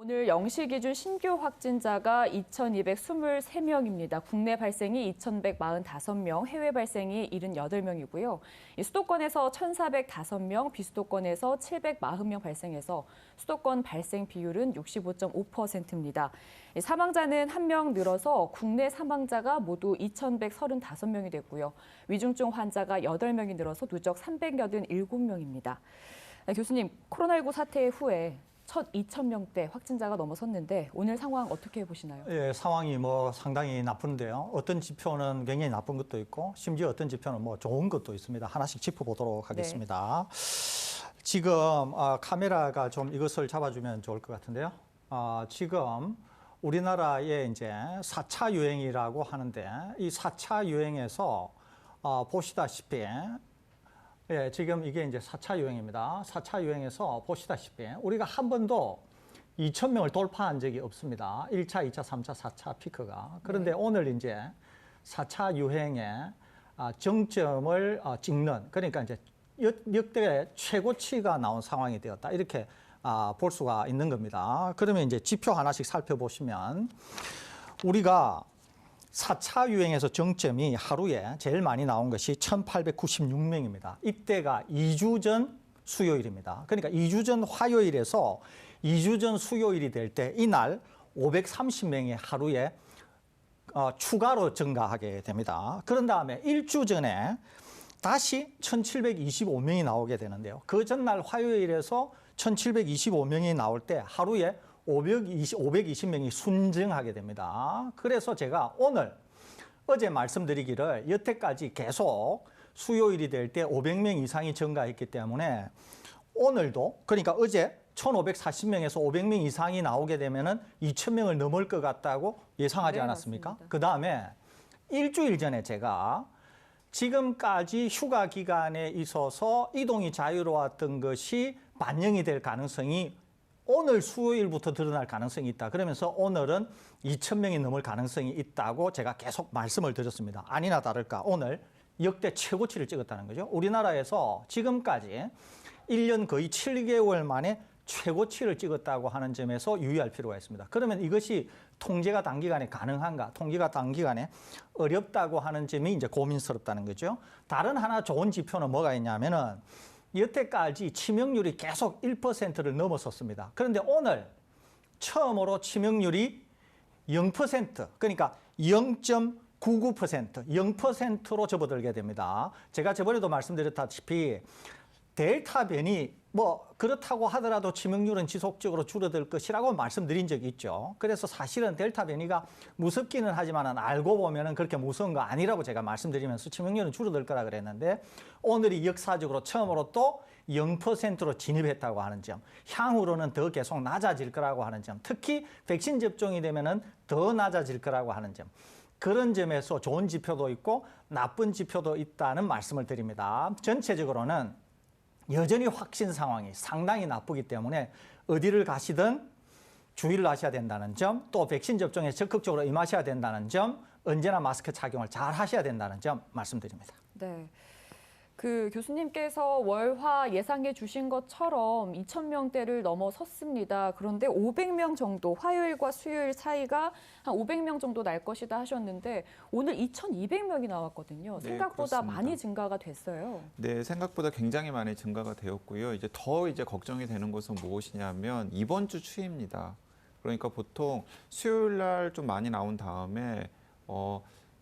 오늘 0시 기준 신규 확진자가 2,223명입니다. 국내 발생이 2,145명, 해외 발생이 78명이고요. 수도권에서 1,405명, 비수도권에서 740명 발생해서 수도권 발생 비율은 65.5%입니다. 사망자는 1명 늘어서 국내 사망자가 모두 2,135명이 됐고요. 위중증 환자가 8명이 늘어서 누적 387명입니다. 교수님, 코로나19 사태 후에 첫 2,000명대 확진자가 넘어섰는데 오늘 상황 어떻게 보시나요? 예, 상황이 상당히 나쁜데요. 어떤 지표는 굉장히 나쁜 것도 있고 심지어 어떤 지표는 좋은 것도 있습니다. 하나씩 짚어보도록 하겠습니다. 지금 카메라가 좀 이것을 잡아주면 좋을 것 같은데요. 지금 우리나라의 이제 4차 유행이라고 하는데 이 4차 유행에서 보시다시피 예, 지금 이게 이제 4차 유행입니다. 4차 유행에서 보시다시피 우리가 한 번도 2,000명을 돌파한 적이 없습니다. 1차, 2차, 3차, 4차 피크가. 그런데 오늘 이제 4차 유행의 정점을 찍는, 그러니까 이제 역대 최고치가 나온 상황이 되었다. 이렇게 볼 수가 있는 겁니다. 그러면 이제 지표 하나씩 살펴보시면 우리가 4차 유행에서 정점이 하루에 제일 많이 나온 것이 1,896명입니다. 이때가 2주 전 수요일입니다. 그러니까 2주 전 화요일에서 2주 전 수요일이 될 때 이날 530명이 하루에 추가로 증가하게 됩니다. 그런 다음에 일주 전에 다시 1,725명이 나오게 되는데요. 그 전날 화요일에서 1,725명이 나올 때 하루에 520명이 순증하게 됩니다. 그래서 제가 어제 말씀드리기를 여태까지 계속 수요일이 될 때 500명 이상이 증가했기 때문에 오늘도, 그러니까 어제 1,540명에서 500명 이상이 나오게 되면은 2,000명을 넘을 것 같다고 예상하지 않았습니까? 그 다음에 일주일 전에 제가 지금까지 휴가 기간에 있어서 이동이 자유로웠던 것이 반영이 될 가능성이 오늘 수요일부터 드러날 가능성이 있다. 그러면서 오늘은 2,000명이 넘을 가능성이 있다고 제가 계속 말씀을 드렸습니다. 아니나 다를까 오늘 역대 최고치를 찍었다는 거죠. 우리나라에서 지금까지 1년 거의 7개월 만에 최고치를 찍었다고 하는 점에서 유의할 필요가 있습니다. 그러면 이것이 통제가 단기간에 가능한가? 통제가 단기간에 어렵다고 하는 점이 이제 고민스럽다는 거죠. 다른 하나 좋은 지표는 뭐가 있냐면은 여태까지 치명률이 계속 1%를 넘었었습니다. 그런데 오늘 처음으로 치명률이 0%, 그러니까 0.99%, 0%로 접어들게 됩니다. 제가 저번에도 말씀드렸다시피 델타 변이 그렇다고 하더라도 치명률은 지속적으로 줄어들 것이라고 말씀드린 적이 있죠. 그래서 사실은 델타 변이가 무섭기는 하지만 알고 보면 그렇게 무서운 거 아니라고 제가 말씀드리면서 치명률은 줄어들 거라 그랬는데 오늘이 역사적으로 처음으로 또 0%로 진입했다고 하는 점, 향후로는 더 계속 낮아질 거라고 하는 점, 특히 백신 접종이 되면은 더 낮아질 거라고 하는 점, 그런 점에서 좋은 지표도 있고 나쁜 지표도 있다는 말씀을 드립니다. 전체적으로는 여전히 확진 상황이 상당히 나쁘기 때문에 어디를 가시든 주의를 하셔야 된다는 점, 또 백신 접종에 적극적으로 임하셔야 된다는 점, 언제나 마스크 착용을 잘 하셔야 된다는 점 말씀드립니다. 네. 교수님께서 월화 예상해 주신 것처럼 2,000명대를 넘어섰습니다. 그런데 500명 정도, 화요일과 수요일 사이가 한 500명 정도 날 것이다 하셨는데 오늘 2,200명이 나왔거든요. 네, 생각보다 그렇습니다. 많이 증가가 됐어요. 네, 생각보다 굉장히 많이 증가가 되었고요. 이제 더 걱정이 되는 것은 무엇이냐면 이번 주 추이입니다. 그러니까 보통 수요일 날 좀 많이 나온 다음에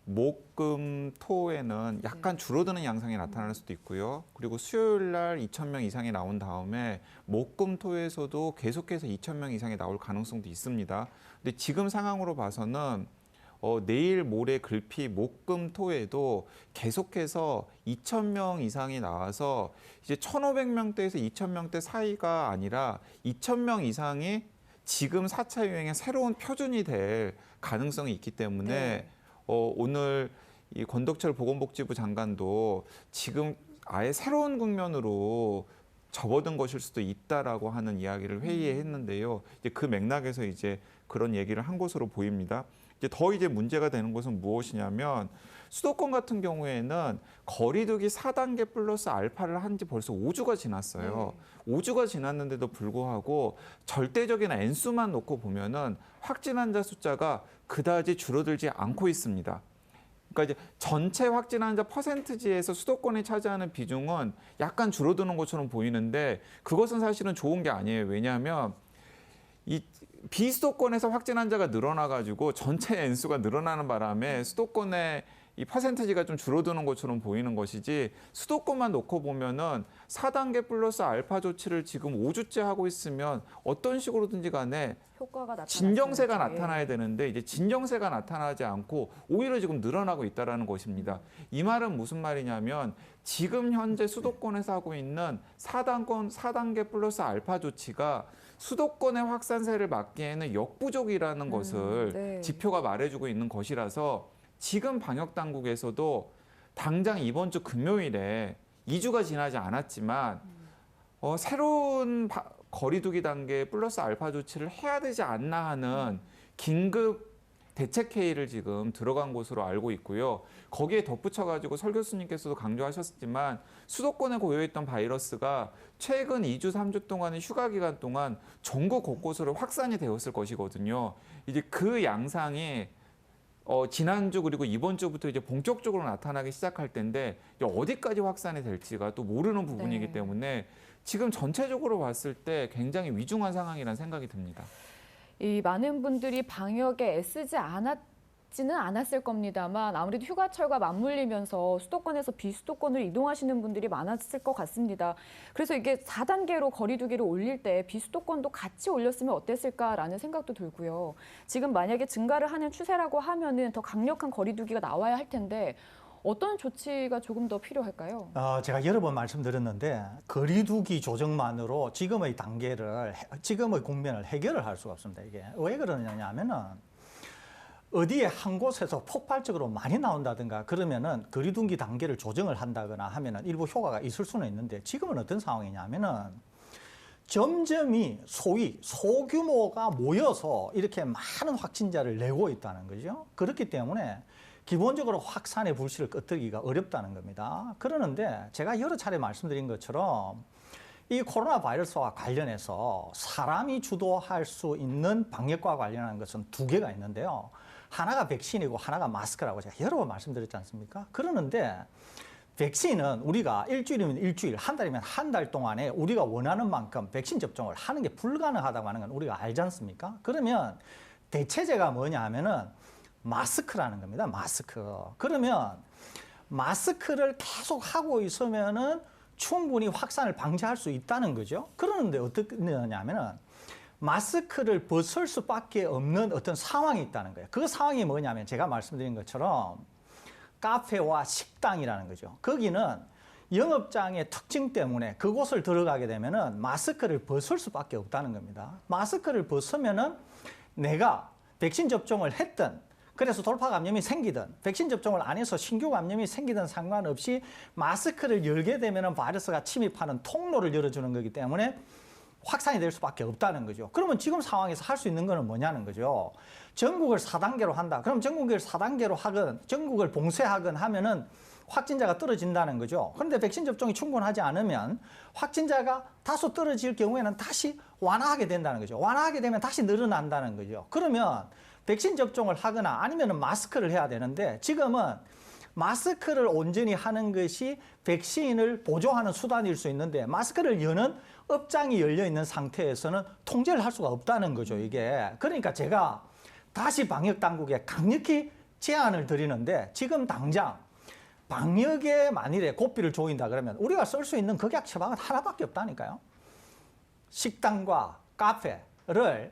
목, 금, 토에는 약간 줄어드는 양상이 나타날 수도 있고요. 그리고 수요일 날 2,000명 이상이 나온 다음에 목, 금, 토에서도 계속해서 2,000명 이상이 나올 가능성도 있습니다. 근데 지금 상황으로 봐서는 내일, 모레, 글피, 목, 금, 토에도 계속해서 2,000명 이상이 나와서 이제 1,500명대에서 2,000명대 사이가 아니라 2,000명 이상이 지금 4차 유행의 새로운 표준이 될 가능성이 있기 때문에 오늘 이 권덕철 보건복지부 장관도 지금 아예 새로운 국면으로 접어든 것일 수도 있다라고 하는 이야기를 회의에 했는데요. 이제 그 맥락에서 이제 그런 얘기를 한 것으로 보입니다. 이제 더 문제가 되는 것은 무엇이냐면 수도권 같은 경우에는 거리두기 4단계 플러스 알파를 한 지 벌써 5주가 지났어요. 5주가 지났는데도 불구하고 절대적인 N수만 놓고 보면은 확진 환자 숫자가 그다지 줄어들지 않고 있습니다. 그러니까 이제 전체 확진 환자 퍼센트지에서 수도권이 차지하는 비중은 약간 줄어드는 것처럼 보이는데 그것은 사실은 좋은 게 아니에요. 왜냐하면 이 비수도권에서 확진 환자가 늘어나가지고 전체 N수가 늘어나는 바람에 수도권의 이 퍼센트지가 좀 줄어드는 것처럼 보이는 것이지 수도권만 놓고 보면은 4단계 플러스 알파 조치를 지금 5주째 하고 있으면 어떤 식으로든지 간에 효과가 진정세가 나타났어야지. 나타나야 되는데 이제 진정세가 나타나지 않고 오히려 지금 늘어나고 있다는 것입니다. 이 말은 무슨 말이냐면 지금 현재 수도권에서 하고 있는 4단계 플러스 알파 조치가 수도권의 확산세를 막기에는 역부족이라는 것을 네. 지표가 말해주고 있는 것이라서 지금 방역 당국에서도 당장 이번 주 금요일에 2주가 지나지 않았지만 새로운 거리두기 단계 플러스 알파 조치를 해야 되지 않나 하는 긴급 대책 회의를 지금 들어간 것으로 알고 있고요. 거기에 덧붙여가지고 설 교수님께서도 강조하셨지만 수도권에 고여있던 바이러스가 최근 2주, 3주 동안의 휴가 기간 동안 전국 곳곳으로 확산이 되었을 것이거든요. 이제 그 양상이 지난주 그리고 이번 주부터 이제 본격적으로 나타나기 시작할 텐데 이제 어디까지 확산이 될지가 또 모르는 부분이기 네. 때문에 지금 전체적으로 봤을 때 굉장히 위중한 상황이라는 생각이 듭니다. 이 많은 분들이 방역에 애쓰지 않았지는 않았을 겁니다만 아무래도 휴가철과 맞물리면서 수도권에서 비수도권으로 이동하시는 분들이 많았을 것 같습니다. 그래서 이게 4단계로 거리두기를 올릴 때 비수도권도 같이 올렸으면 어땠을까라는 생각도 들고요. 지금 만약에 증가를 하는 추세라고 하면은 더 강력한 거리두기가 나와야 할 텐데 어떤 조치가 조금 더 필요할까요? 제가 여러 번 말씀드렸는데 거리두기 조정만으로 지금의 단계를 지금의 국면을 해결을 할 수가 없습니다. 이게 왜 그러느냐 하면은 어디에 한 곳에서 폭발적으로 많이 나온다든가 그러면은 거리두기 단계를 조정을 한다거나 하면은 일부 효과가 있을 수는 있는데 지금은 어떤 상황이냐면은 점점이 소위 소규모가 모여서 이렇게 많은 확진자를 내고 있다는 거죠. 그렇기 때문에 기본적으로 확산의 불씨를 끄트기가 어렵다는 겁니다. 그러는데 제가 여러 차례 말씀드린 것처럼 이 코로나 바이러스와 관련해서 사람이 주도할 수 있는 방역과 관련한 것은 두 개가 있는데요. 하나가 백신이고 하나가 마스크라고 제가 여러 번 말씀드렸지 않습니까? 그러는데 백신은 우리가 일주일이면 일주일, 한 달이면 한 달 동안에 우리가 원하는 만큼 백신 접종을 하는 게 불가능하다고 하는 건 우리가 알지 않습니까? 그러면 대체제가 뭐냐 하면은 마스크라는 겁니다. 마스크. 그러면 마스크를 계속 하고 있으면은 충분히 확산을 방지할 수 있다는 거죠. 그러는데 어떻게 되냐면은 마스크를 벗을 수밖에 없는 어떤 상황이 있다는 거예요. 그 상황이 뭐냐면 제가 말씀드린 것처럼 카페와 식당이라는 거죠. 거기는 영업장의 특징 때문에 그곳을 들어가게 되면은 마스크를 벗을 수밖에 없다는 겁니다. 마스크를 벗으면은 내가 백신 접종을 했든 그래서 돌파 감염이 생기든 백신 접종을 안 해서 신규 감염이 생기든 상관없이 마스크를 열게 되면은 바이러스가 침입하는 통로를 열어주는 거기 때문에 확산이 될 수밖에 없다는 거죠. 그러면 지금 상황에서 할 수 있는 거는 뭐냐는 거죠. 전국을 4단계로 한다. 그럼 전국을 4단계로 하건 전국을 봉쇄하건 하면은 확진자가 떨어진다는 거죠. 그런데 백신 접종이 충분하지 않으면 확진자가 다소 떨어질 경우에는 다시 완화하게 된다는 거죠. 완화하게 되면 다시 늘어난다는 거죠. 그러면 백신 접종을 하거나 아니면 마스크를 해야 되는데 지금은 마스크를 온전히 하는 것이 백신을 보조하는 수단일 수 있는데 마스크를 여는 업장이 열려 있는 상태에서는 통제를 할 수가 없다는 거죠, 이게. 그러니까 제가 다시 방역 당국에 강력히 제안을 드리는데 지금 당장 방역에 만일에 고삐를 조인다 그러면 우리가 쓸 수 있는 극약 처방은 하나밖에 없다니까요. 식당과 카페를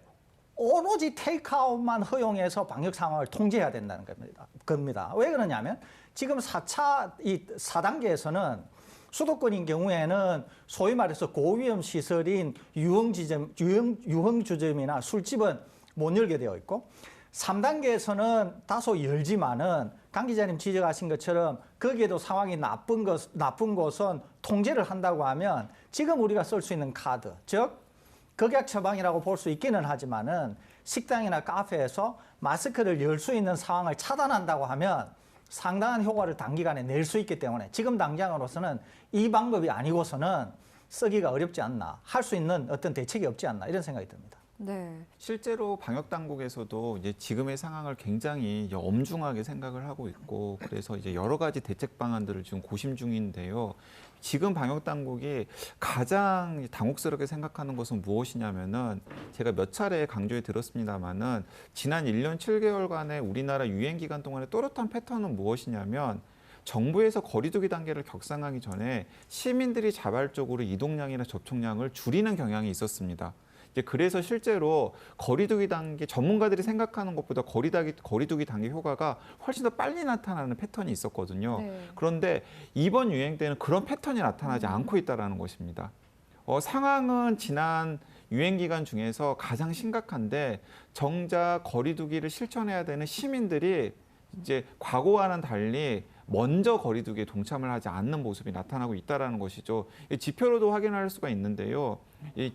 오로지 테이크아웃만 허용해서 방역 상황을 통제해야 된다는 겁니다. 왜 그러냐면 지금 4단계에서는 수도권인 경우에는 소위 말해서 고위험 시설인 유흥주점이나 술집은 못 열게 되어 있고 3단계에서는 다소 열지만은 강 기자님 지적하신 것처럼 거기에도 상황이 나쁜 곳은 통제를 한다고 하면 지금 우리가 쓸 수 있는 카드, 즉 극약 처방이라고 볼 수 있기는 하지만은 식당이나 카페에서 마스크를 열 수 있는 상황을 차단한다고 하면 상당한 효과를 단기간에 낼 수 있기 때문에 지금 당장으로서는 이 방법이 아니고서는 쓰기가 어렵지 않나, 할 수 있는 어떤 대책이 없지 않나 이런 생각이 듭니다. 네. 실제로 방역 당국에서도 이제 지금의 상황을 굉장히 이제 엄중하게 생각을 하고 있고 그래서 이제 여러 가지 대책 방안들을 지금 고심 중인데요. 지금 방역 당국이 가장 당혹스럽게 생각하는 것은 무엇이냐면은 제가 몇 차례 강조해 들었습니다마는 지난 1년 7개월간의 우리나라 유행 기간 동안의 또렷한 패턴은 무엇이냐면 정부에서 거리두기 단계를 격상하기 전에 시민들이 자발적으로 이동량이나 접촉량을 줄이는 경향이 있었습니다. 이제 그래서 실제로 거리두기 단계 전문가들이 생각하는 것보다 거리두기 단계 효과가 훨씬 더 빨리 나타나는 패턴이 있었거든요. 네. 그런데 이번 유행 때는 그런 패턴이 나타나지 않고 있다는 것입니다. 상황은 지난 유행 기간 중에서 가장 심각한데 정작 거리두기를 실천해야 되는 시민들이 이제 과거와는 달리 먼저 거리두기에 동참을 하지 않는 모습이 나타나고 있다는 것이죠. 지표로도 확인할 수가 있는데요.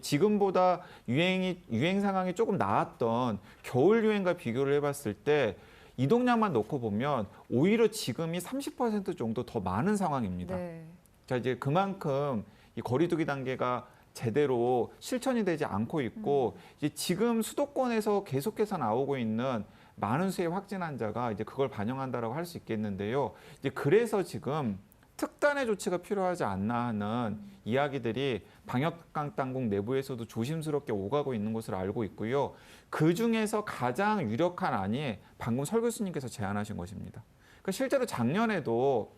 지금보다 유행 상황이 조금 나았던 겨울 유행과 비교를 해봤을 때 이동량만 놓고 보면 오히려 지금이 30% 정도 더 많은 상황입니다. 네. 자, 이제 그만큼 이 거리두기 단계가 제대로 실천이 되지 않고 있고 이제 지금 수도권에서 계속해서 나오고 있는 많은 수의 확진 환자가 이제 그걸 반영한다라고 할 수 있겠는데요. 이제 그래서 지금 특단의 조치가 필요하지 않나 하는 이야기들이 방역 당국 내부에서도 조심스럽게 오가고 있는 것으로 알고 있고요. 그 중에서 가장 유력한 안이 방금 설 교수님께서 제안하신 것입니다. 그러니까 실제로 작년에도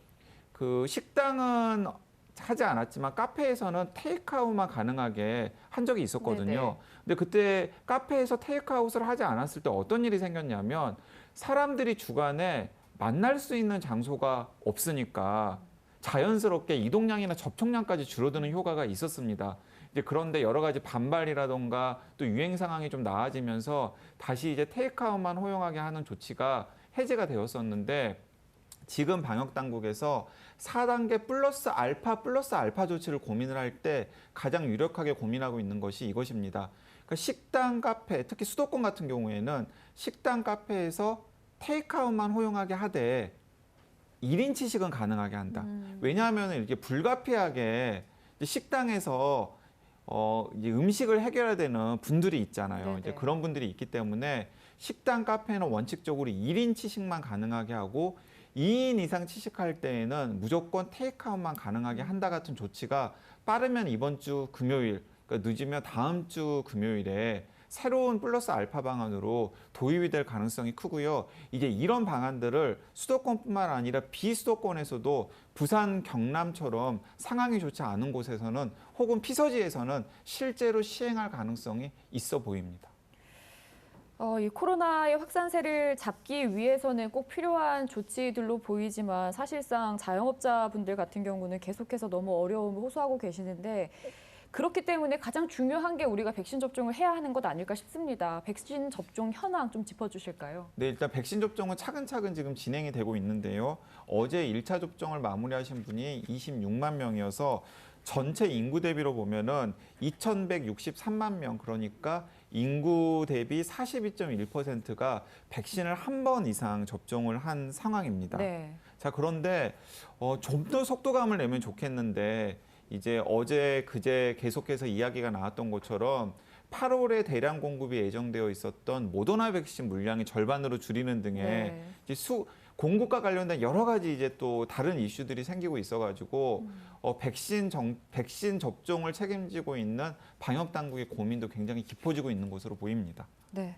그 식당은 하지 않았지만 카페에서는 테이크아웃만 가능하게 한 적이 있었거든요. 네네. 근데 그때 카페에서 테이크아웃을 하지 않았을 때 어떤 일이 생겼냐면 사람들이 주간에 만날 수 있는 장소가 없으니까 자연스럽게 이동량이나 접촉량까지 줄어드는 효과가 있었습니다. 이제 그런데 여러 가지 반발이라던가 또 유행 상황이 좀 나아지면서 다시 이제 테이크아웃만 허용하게 하는 조치가 해제가 되었었는데 지금 방역 당국에서 4단계 플러스 알파 조치를 고민을 할 때 가장 유력하게 고민하고 있는 것이 이것입니다. 그러니까 식당, 카페, 특히 수도권 같은 경우에는 식당, 카페에서 테이크아웃만 허용하게 하되 1인 취식은 가능하게 한다. 왜냐하면 이렇게 불가피하게 식당에서 이제 음식을 해결해야 되는 분들이 있잖아요. 네네. 이제 그런 분들이 있기 때문에 식당, 카페는 원칙적으로 1인 취식만 가능하게 하고 2인 이상 취식할 때에는 무조건 테이크아웃만 가능하게 한다 같은 조치가 빠르면 이번 주 금요일, 그러니까 늦으면 다음 주 금요일에 새로운 플러스 알파 방안으로 도입이 될 가능성이 크고요. 이제 이런 방안들을 수도권뿐만 아니라 비수도권에서도 부산, 경남처럼 상황이 좋지 않은 곳에서는 혹은 피서지에서는 실제로 시행할 가능성이 있어 보입니다. 이 코로나의 확산세를 잡기 위해서는 꼭 필요한 조치들로 보이지만 사실상 자영업자분들 같은 경우는 계속해서 너무 어려움을 호소하고 계시는데 그렇기 때문에 가장 중요한 게 우리가 백신 접종을 해야 하는 것 아닐까 싶습니다. 백신 접종 현황 좀 짚어주실까요? 네, 일단 백신 접종은 차근차근 지금 진행이 되고 있는데요. 어제 1차 접종을 마무리하신 분이 26만 명이어서 전체 인구 대비로 보면은 2,163만 명, 그러니까 인구 대비 42.1%가 백신을 한 번 이상 접종을 한 상황입니다. 네. 자, 그런데 좀 더 속도감을 내면 좋겠는데 이제 어제 그제 계속해서 이야기가 나왔던 것처럼 8월에 대량 공급이 예정되어 있었던 모더나 백신 물량이 절반으로 줄이는 등의 네. 이제 공급과 관련된 여러 가지 이제 또 다른 이슈들이 생기고 있어가지고 백신 접종을 책임지고 있는 방역 당국의 고민도 굉장히 깊어지고 있는 것으로 보입니다. 네.